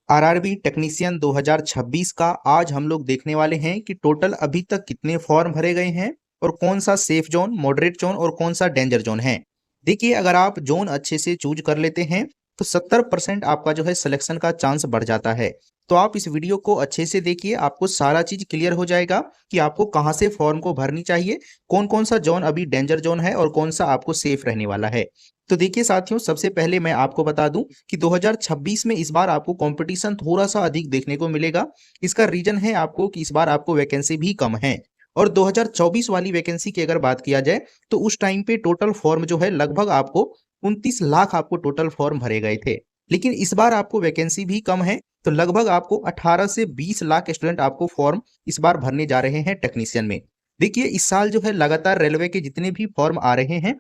RRB technician 2026 का आज हम लोग देखने वाले हैं कि टोटल अभी तक कितने फॉर्म भरे गए हैं और कौन सा सेफ जोन, मॉडरेट जोन और कौन सा डेंजर जोन है। देखिए, अगर आप जोन अच्छे से चूज कर लेते हैं तो 70% आपका जो है सिलेक्शन का चांस बढ़ जाता है। तो आप इस वीडियो को अच्छे से देखिए, आपको सारा चीज क्लियर हो जाएगा कि आपको कहाँ से फॉर्म को भरनी चाहिए, कौन कौन सा जोन अभी डेंजर जोन है और कौन सा आपको सेफ रहने वाला है। तो देखिए साथियों, सबसे पहले मैं आपको बता दूं कि 2026 में इस बार आपको कंपटीशन थोड़ा सा अधिक देखने को मिलेगा। इसका रीजन है आपको कि इस बार आपको वैकेंसी भी कम है। और 2024 वाली वैकेंसी की अगर बात किया जाए तो उस टाइम पे टोटल फॉर्म जो है लगभग आपको 29 लाख आपको टोटल फॉर्म भरे गए थे। लेकिन इस बार आपको वैकेंसी भी कम है, तो लगभग आपको 18 से 20 लाख स्टूडेंट आपको फॉर्म इस बार भरने जा रहे हैं टेक्नीशियन में। देखिए, इस साल जो है लगातार रेलवे के जितने भी फॉर्म आ रहे हैं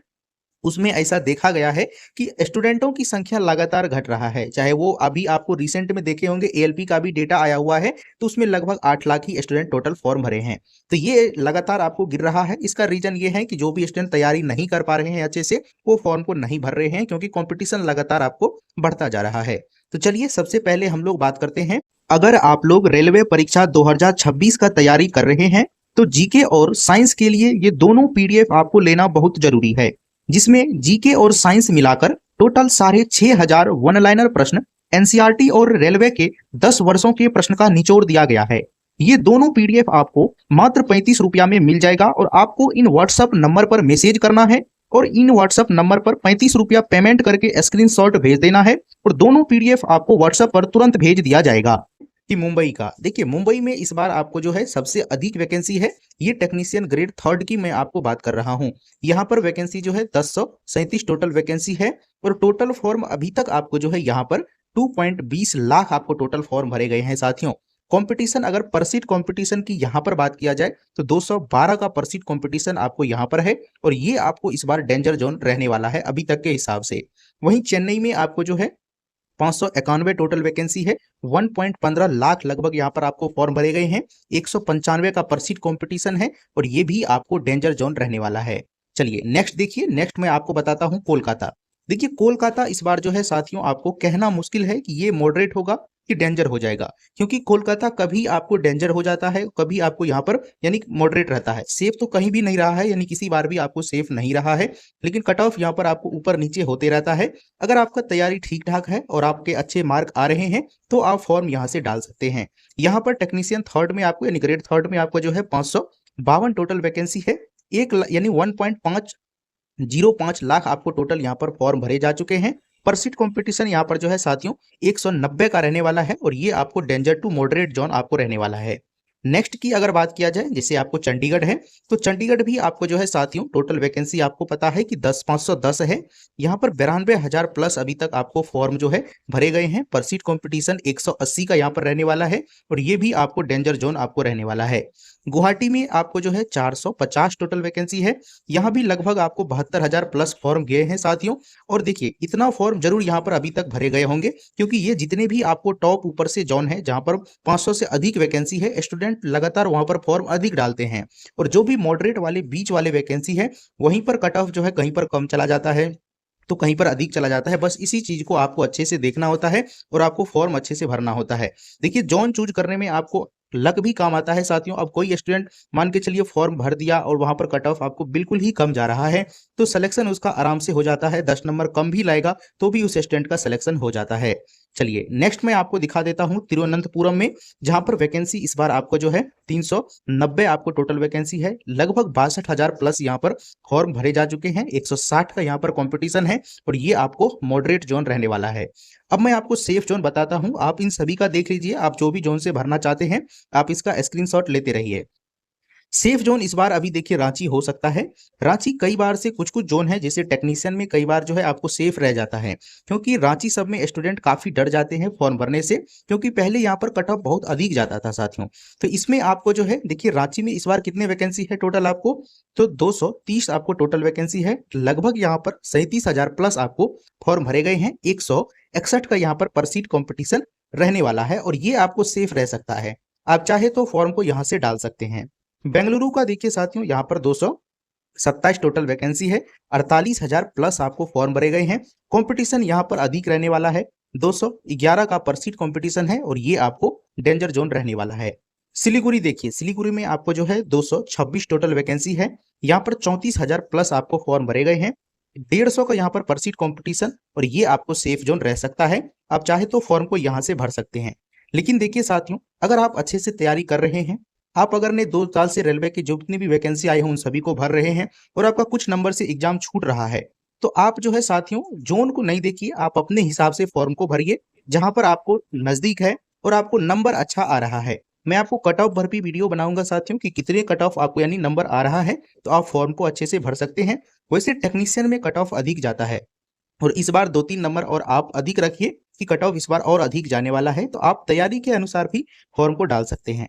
उसमें ऐसा देखा गया है कि स्टूडेंटों की संख्या लगातार घट रहा है। चाहे वो अभी आपको रिसेंट में देखे होंगे, एएलपी का भी डेटा आया हुआ है, तो उसमें लगभग 8 लाख ही स्टूडेंट टोटल फॉर्म भरे हैं। तो ये लगातार आपको गिर रहा है। इसका रीजन ये है कि जो भी स्टूडेंट तैयारी नहीं कर पा रहे हैं अच्छे से, वो फॉर्म को नहीं भर रहे हैं क्योंकि कंपटीशन लगातार आपको बढ़ता जा रहा है। तो चलिए, सबसे पहले हम लोग बात करते हैं, अगर आप लोग रेलवे परीक्षा 2026 का तैयारी कर रहे हैं तो जीके और साइंस के लिए ये दोनों पीडीएफ आपको लेना बहुत जरूरी है, जिसमें जीके और साइंस मिलाकर टोटल 6500 वन लाइनर प्रश्न, एनसीईआरटी और रेलवे के 10 वर्षों के प्रश्न का निचोड़ दिया गया है। ये दोनों पीडीएफ आपको मात्र 35 रुपया में मिल जाएगा और आपको इन व्हाट्सएप नंबर पर मैसेज करना है और इन व्हाट्सएप नंबर पर 35 रुपया पेमेंट करके स्क्रीनशॉट भेज देना है और दोनों पीडीएफ आपको व्हाट्सएप पर तुरंत भेज दिया जाएगा। कि मुंबई का देखिए, मुंबई में इस बार आपको जो है सबसे अधिक वैकेंसी है। ये टेक्नीशियन ग्रेड 3 की मैं आपको बात कर रहा हूं। यहाँ पर वैकेंसी जो है 1037 टोटल वैकेंसी है और टोटल फॉर्म अभी तक आपको जो है यहाँ पर 2.20 लाख आपको टोटल फॉर्म भरे गए हैं साथियों। कंपटीशन, अगर पर सीट कंपटीशन की यहाँ पर बात किया जाए तो 212 का पर सीट कंपटीशन आपको यहाँ पर है और ये आपको इस बार डेंजर जोन रहने वाला है अभी तक के हिसाब से। वहीं चेन्नई में आपको जो है 591 टोटल वैकेंसी है, 1.15 लाख लगभग यहाँ पर आपको फॉर्म भरे गए हैं, 195 का पर सीट कॉम्पिटिशन है और ये भी आपको डेंजर जोन रहने वाला है। चलिए नेक्स्ट देखिए, नेक्स्ट मैं आपको बताता हूँ कोलकाता। देखिए, कोलकाता इस बार जो है साथियों, आपको कहना मुश्किल है कि ये मॉडरेट होगा कि डेंजर हो जाएगा, क्योंकि कोलकाता कभी आपको डेंजर हो जाता है, कभी आपको यहाँ पर यानी मॉडरेट रहता है। सेफ तो कहीं भी नहीं रहा है, यानी किसी बार भी आपको सेफ नहीं रहा है, लेकिन कट ऑफ यहाँ पर आपको ऊपर नीचे होते रहता है। अगर आपका तैयारी ठीक ठाक है और आपके अच्छे मार्क आ रहे हैं तो आप फॉर्म यहाँ से डाल सकते हैं। यहाँ पर टेक्नीशियन थर्ड में आपको यानी ग्रेड थर्ड में आपको जो है 552 टोटल वैकेंसी है, यानी 1.505 लाख आपको टोटल यहाँ पर फॉर्म भरे जा चुके हैं। पर सीट कंपटीशन यहाँ पर जो है साथियों 190 का रहने वाला है और ये आपको डेंजर टू मॉडरेट जोन आपको रहने वाला है। नेक्स्ट की अगर बात किया जाए, जैसे आपको चंडीगढ़ है, तो चंडीगढ़ भी आपको जो है साथियों टोटल वैकेंसी आपको पता है कि 510 है। यहाँ पर 92,000 प्लस अभी तक आपको फॉर्म जो है भरे गए हैं। पर सीट कॉम्पिटिशन 180 का यहाँ पर रहने वाला है और ये भी आपको डेंजर जोन आपको रहने वाला है। गुवाहाटी में आपको जो है 450 टोटल वैकेंसी है, यहाँ भी लगभग आपको 72,000 प्लस फॉर्म गए हैं साथियों। और देखिए, इतना फॉर्म जरूर यहाँ पर अभी तक भरे गए होंगे, क्योंकि ये जितने भी आपको टॉप ऊपर से जोन है जहाँ पर 500 से अधिक वैकेंसी है, स्टूडेंट लगातार वहां पर फॉर्म अधिक डालते हैं। और जो भी मॉडरेट वाले बीच वाले वैकेंसी है, वहीं पर कट ऑफ जो है कहीं पर कम चला जाता है तो कहीं पर अधिक चला जाता है। बस इसी चीज को आपको अच्छे से देखना होता है और आपको फॉर्म अच्छे से भरना होता है। देखिए, जोन चूज करने में आपको लक भी काम आता है साथियों। अब कोई स्टूडेंट मान के चलिए फॉर्म भर दिया और वहां पर कट ऑफ आपको बिल्कुल ही कम जा रहा है, तो सिलेक्शन उसका आराम से हो जाता है। 10 नंबर कम भी लाएगा तो भी उस स्टूडेंट का सिलेक्शन हो जाता है। चलिए नेक्स्ट मैं आपको दिखा देता हूं तिरुवनंतपुरम में, जहां पर वैकेंसी इस बार आपको जो है 390 आपको टोटल वैकेंसी है, लगभग 62,000 प्लस यहाँ पर फॉर्म भरे जा चुके हैं, 160 का यहाँ पर कंपटीशन है और ये आपको मॉडरेट जोन रहने वाला है। अब मैं आपको सेफ जोन बताता हूं, आप इन सभी का देख लीजिए। आप जो भी जोन से भरना चाहते हैं आप इसका स्क्रीनशॉट लेते रहिए। सेफ जोन इस बार अभी देखिए रांची हो सकता है। रांची कई बार से कुछ कुछ जोन है, जैसे टेक्नीशियन में कई बार जो है आपको सेफ रह जाता है, क्योंकि रांची सब में स्टूडेंट काफी डर जाते हैं फॉर्म भरने से, क्योंकि पहले यहाँ पर कट ऑफ बहुत अधिक जाता था साथियों। तो इसमें आपको जो है देखिए, रांची में इस बार कितने वैकेंसी है टोटल आपको, तो 230 आपको टोटल वैकेंसी है, लगभग यहाँ पर 37,000 प्लस आपको फॉर्म भरे गए हैं, 161 का यहाँ पर सीट कॉम्पिटिशन रहने वाला है और ये आपको सेफ रह सकता है। आप चाहे तो फॉर्म को यहाँ से डाल सकते हैं। बेंगलुरु का देखिए साथियों, यहाँ पर 227 टोटल वैकेंसी है, 48,000 प्लस आपको फॉर्म भरे गए हैं। कंपटीशन यहाँ पर अधिक रहने वाला है, 211 का पर सीट कंपटीशन है और ये आपको डेंजर जोन रहने वाला है। सिलीगुड़ी देखिए, सिलीगुड़ी में आपको जो है 226 टोटल वैकेंसी है। यहाँ पर 34,000 प्लस आपको फॉर्म भरे गए हैं। 150 का यहाँ पर पर सीट कंपटीशन और ये आपको सेफ जोन रह सकता है। आप चाहे तो फॉर्म को यहाँ से भर सकते हैं। लेकिन देखिए साथियों, अगर आप अच्छे से तैयारी कर रहे हैं, आप अगर ने 2 साल से रेलवे की जितनी भी वैकेंसी आई है उन सभी को भर रहे हैं और आपका कुछ नंबर से एग्जाम छूट रहा है, तो आप जो है साथियों जोन को नहीं देखिए, आप अपने हिसाब से फॉर्म को भरिए जहां पर आपको नजदीक है और आपको नंबर अच्छा आ रहा है। मैं आपको कट ऑफ भर भी वीडियो बनाऊंगा साथियों कि कितने कट ऑफ आपको यानी नंबर आ रहा है, तो आप फॉर्म को अच्छे से भर सकते हैं। वैसे टेक्नीशियन में कट ऑफ अधिक जाता है और इस बार 2-3 नंबर और आप अधिक रखिए कि कट ऑफ इस बार और अधिक जाने वाला है, तो आप तैयारी के अनुसार भी फॉर्म को डाल सकते हैं।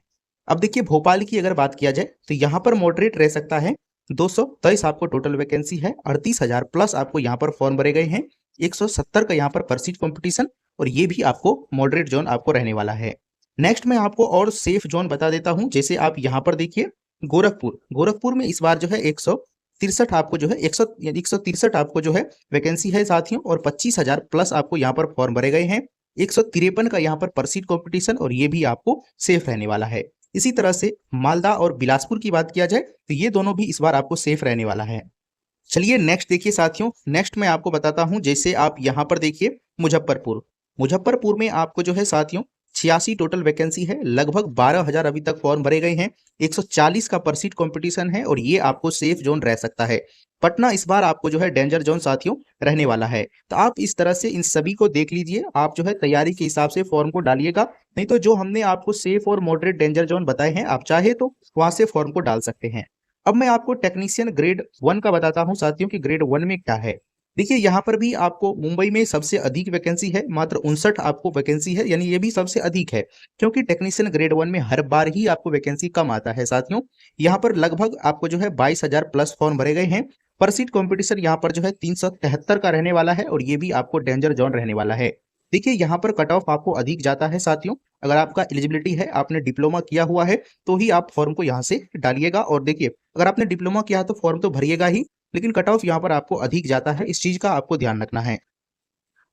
अब देखिए भोपाल की अगर बात किया जाए तो यहाँ पर मॉडरेट रह सकता है। 223 आपको टोटल वैकेंसी है, 38,000 प्लस आपको यहाँ पर फॉर्म भरे गए हैं। 170 का यहाँ पर सीट कॉम्पिटिशन और ये भी आपको मॉडरेट जोन आपको रहने वाला है। नेक्स्ट मैं आपको और सेफ जोन बता देता हूँ। जैसे आप यहाँ पर देखिए गोरखपुर, गोरखपुर में इस बार जो है 163 आपको जो है 163 आपको जो है वैकेंसी है साथियों और 25,000 प्लस आपको यहाँ पर फॉर्म भरे गए हैं। 153 का यहाँ पर सीट कॉम्पिटिशन और ये भी आपको सेफ रहने वाला है। इसी तरह से मालदा और बिलासपुर की बात किया जाए तो ये दोनों भी इस बार आपको सेफ रहने वाला है। चलिए नेक्स्ट देखिए साथियों, नेक्स्ट मैं आपको बताता हूं। जैसे आप यहाँ पर देखिए मुजफ्फरपुर, मुजफ्फरपुर में आपको जो है साथियों 86 टोटल वैकेंसी है, लगभग 12,000 अभी तक फॉर्म भरे गए हैं। 140 का पर सीट कॉम्पिटिशन है और ये आपको सेफ जोन रह सकता है। पटना इस बार आपको जो है डेंजर जोन साथियों रहने वाला है। तो आप इस तरह से इन सभी को देख लीजिए, आप जो है तैयारी के हिसाब से फॉर्म को डालिएगा। नहीं तो जो हमने आपको सेफ और मॉडरेट डेंजर जोन बताए हैं, आप चाहे तो वहां से फॉर्म को डाल सकते हैं। अब मैं आपको टेक्नीशियन ग्रेड 1 का बताता हूं साथियों कि ग्रेड 1 में क्या है। देखिए यहाँ पर भी आपको मुंबई में सबसे अधिक वैकेंसी है, मात्र 59 आपको वैकेंसी है, यानी ये भी सबसे अधिक है क्योंकि टेक्नीशियन ग्रेड 1 में हर बार ही आपको वैकेंसी कम आता है साथियों। यहाँ पर लगभग आपको जो है 22,000 प्लस फॉर्म भरे गए हैं। पर सीट कॉम्पिटिशन यहाँ पर जो है 373 का रहने वाला है और ये भी आपको डेंजर जोन रहने वाला है। देखिए यहाँ पर कट ऑफ आपको अधिक जाता है साथियों। अगर आपका एलिजिबिलिटी है, आपने डिप्लोमा किया हुआ है, तो ही आप फॉर्म को यहाँ से डालिएगा। और देखिए अगर आपने डिप्लोमा किया है तो फॉर्म तो भरिएगा ही, लेकिन कट ऑफ यहाँ पर आपको अधिक जाता है, इस चीज का आपको ध्यान रखना है।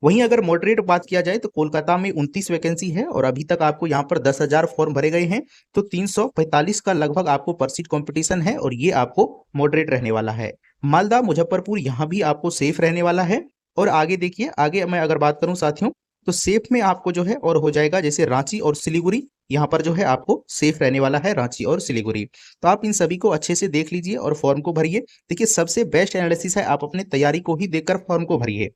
वहीं अगर मॉडरेट बात किया जाए तो कोलकाता में 29 वैकेंसी है और अभी तक आपको यहाँ पर 10,000 फॉर्म भरे गए हैं। तो 345 का लगभग आपको पर सीट कॉम्पिटिशन है और ये आपको मॉडरेट रहने वाला है। मालदा मुजफ्फरपुर यहाँ भी आपको सेफ रहने वाला है। और आगे देखिए, आगे मैं अगर बात करूं साथियों तो सेफ में आपको जो है और हो जाएगा जैसे रांची और सिलीगुड़ी, यहाँ पर जो है आपको सेफ रहने वाला है रांची और सिलीगुड़ी। तो आप इन सभी को अच्छे से देख लीजिए और फॉर्म को भरिए। देखिए सबसे बेस्ट एनालिसिस है आप अपने तैयारी को ही देखकर फॉर्म को भरिए।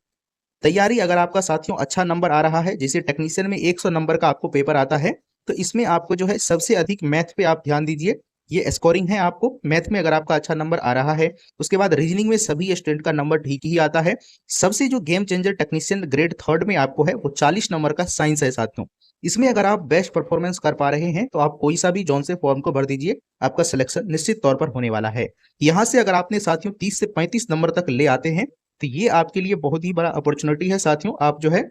तैयारी अगर आपका साथियों अच्छा नंबर आ रहा है, जैसे टेक्नीशियन में 100 नंबर का आपको पेपर आता है, तो इसमें आपको जो है सबसे अधिक मैथ पे आप ध्यान दीजिए। ये स्कोरिंग है, आपको मैथ में अगर आपका अच्छा नंबर आ रहा है, उसके बाद रीजनिंग में सभी स्टूडेंट का नंबर ठीक ही आता है। सबसे जो गेम चेंजर टेक्नीशियन ग्रेड 3 में आपको है वो 40 नंबर का साइंस है साथियों। इसमें अगर आप बेस्ट परफॉर्मेंस कर पा रहे हैं तो आप कोई सा भी जोन से फॉर्म को भर दीजिए, आपका सिलेक्शन निश्चित तौर पर होने वाला है। यहाँ से अगर आपने साथियों 30 से 35 नंबर तक ले आते हैं तो ये आपके लिए बहुत ही बड़ा अपॉर्चुनिटी है साथियों। आप जो है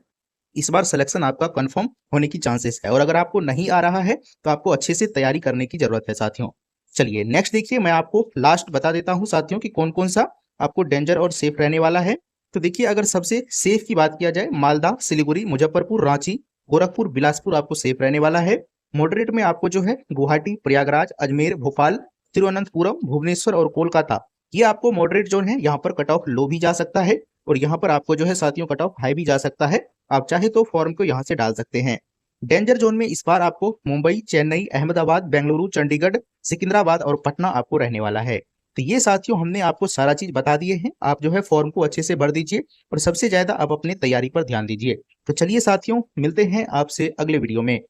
इस बार सिलेक्शन आपका कंफर्म होने की चांसेस है। और अगर आपको नहीं आ रहा है तो आपको अच्छे से तैयारी करने की जरूरत है साथियों। चलिए नेक्स्ट देखिए, मैं आपको लास्ट बता देता हूं साथियों कि कौन कौन सा आपको डेंजर और सेफ रहने वाला है। तो देखिए अगर सबसे सेफ की बात किया जाए, मालदा, सिलीगुड़ी, मुजफ्फरपुर, रांची, गोरखपुर, बिलासपुर आपको सेफ रहने वाला है। मॉडरेट में आपको जो है गुवाहाटी, प्रयागराज, अजमेर, भोपाल, तिरुवनंतपुरम, भुवनेश्वर और कोलकाता, ये आपको मॉडरेट जोन है। यहाँ पर कट ऑफ लो भी जा सकता है और यहाँ पर आपको जो है साथियों कट ऑफ हाई भी जा सकता है। आप चाहे तो फॉर्म को यहाँ से डाल सकते हैं। डेंजर जोन में इस बार आपको मुंबई, चेन्नई, अहमदाबाद, बेंगलुरु, चंडीगढ़, सिकंदराबाद और पटना आपको रहने वाला है। तो ये साथियों हमने आपको सारा चीज बता दिए हैं। आप जो है फॉर्म को अच्छे से भर दीजिए और सबसे ज्यादा आप अपने तैयारी पर ध्यान दीजिए। तो चलिए साथियों, मिलते हैं आपसे अगले वीडियो में।